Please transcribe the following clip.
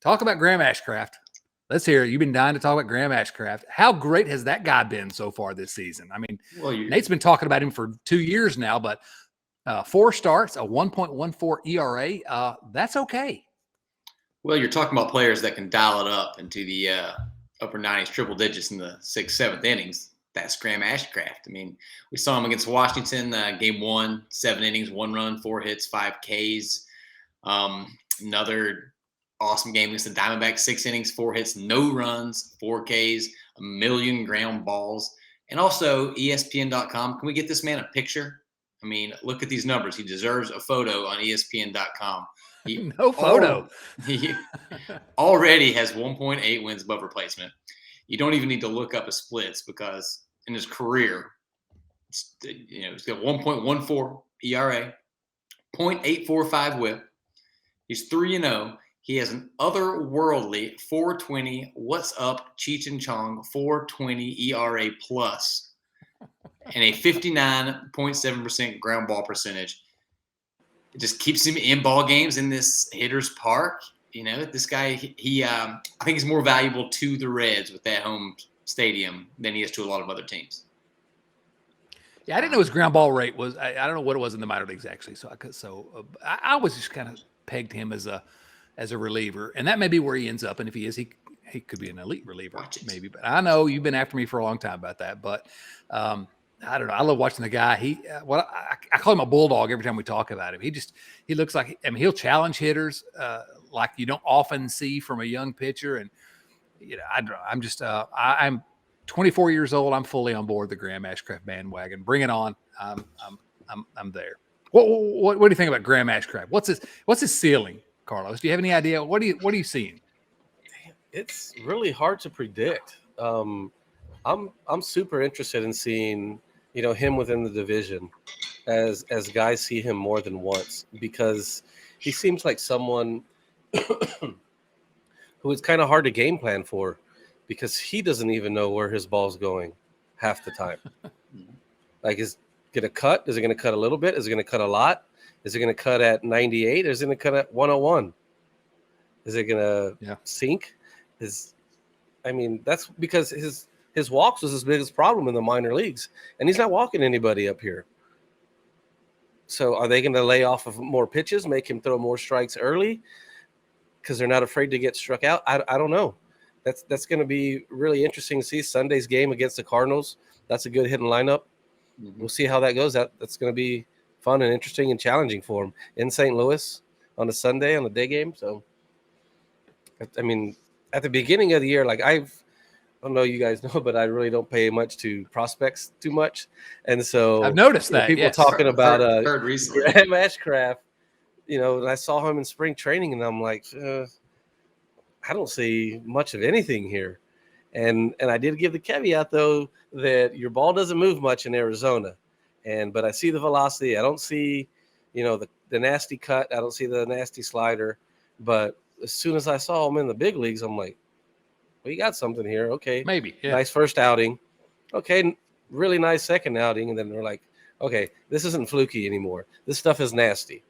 Talk about Graham Ashcraft. Let's hear it. You've been dying to talk about Graham Ashcraft. How great has that guy been so far this season? I mean, Nate's been talking about him for 2 years now, but 4 starts, a 1.14 ERA. That's okay. Well, you're talking about players that can dial it up into the upper 90s, triple digits in the 6th, 7th innings. That's Graham Ashcraft. I mean, we saw him against Washington, game 1, 7 innings, 1 run, 4 hits, 5 Ks. Another awesome game against the Diamondbacks, 6 innings, 4 hits, no runs, 4 Ks, a million ground balls. And also ESPN.com. Can we get this man a picture? I mean, look at these numbers. He deserves a photo on ESPN.com. No photo. He already has 1.8 wins above replacement. You don't even need to look up his splits because in his career, he's got 1.14 ERA, 0.845 WHIP. He's 3-0. He has an otherworldly 4.20 what's up Cheech and Chong 4.20 ERA plus and a 59.7% ground ball percentage. It just keeps him in ball games in this hitter's park. This guy, I think he's more valuable to the Reds with that home stadium than he is to a lot of other teams. Yeah, I didn't know his ground ball rate was. I don't know what it was in the minor leagues actually. So I was just kind of pegged him as a reliever, and that may be where he ends up. And if he is, he could be an elite reliever maybe. But I know you've been after me for a long time about that. But I don't know. I love watching the guy. I call him a bulldog every time we talk about him. He looks like, he'll challenge hitters like you don't often see from a young pitcher. And I'm 24 years old. I'm fully on board the Graham Ashcraft bandwagon. Bring it on. I'm there. What do you think about Graham Ashcraft? What's his ceiling, Carlos? Do you have any idea? What are you seeing? It's really hard to predict. I'm super interested in seeing him within the division as guys see him more than once, because he seems like someone who is kind of hard to game plan for, because he doesn't even know where his ball's going half the time. Like, is it going to cut? Is it going to cut a little bit? Is it going to cut a lot? Is it going to cut at 98? Or is it going to cut at 101? Is it going to sink? That's because his walks was his biggest problem in the minor leagues, and he's not walking anybody up here. So are they going to lay off of more pitches, make him throw more strikes early because they're not afraid to get struck out? I don't know. That's going to be really interesting to see. Sunday's game against the Cardinals, that's a good hitting lineup. Mm-hmm. We'll see how that goes. That's going to be fun and interesting and challenging for him in St. Louis on a Sunday on the day game. So, at the beginning of the year, I don't know you guys know, but I really don't pay much to prospects too much. And so I've noticed that people talking about Graham Ashcraft, and I saw him in spring training and I'm like, I don't see much of anything here. And I did give the caveat though, that your ball doesn't move much in Arizona. But I see the velocity. I don't see, the nasty cut. I don't see the nasty slider, but as soon as I saw him in the big leagues, I'm like, well, you got something here. Okay. Maybe. Yeah. Nice first outing. Okay. Really nice second outing. And then they're like, okay, this isn't fluky anymore. This stuff is nasty.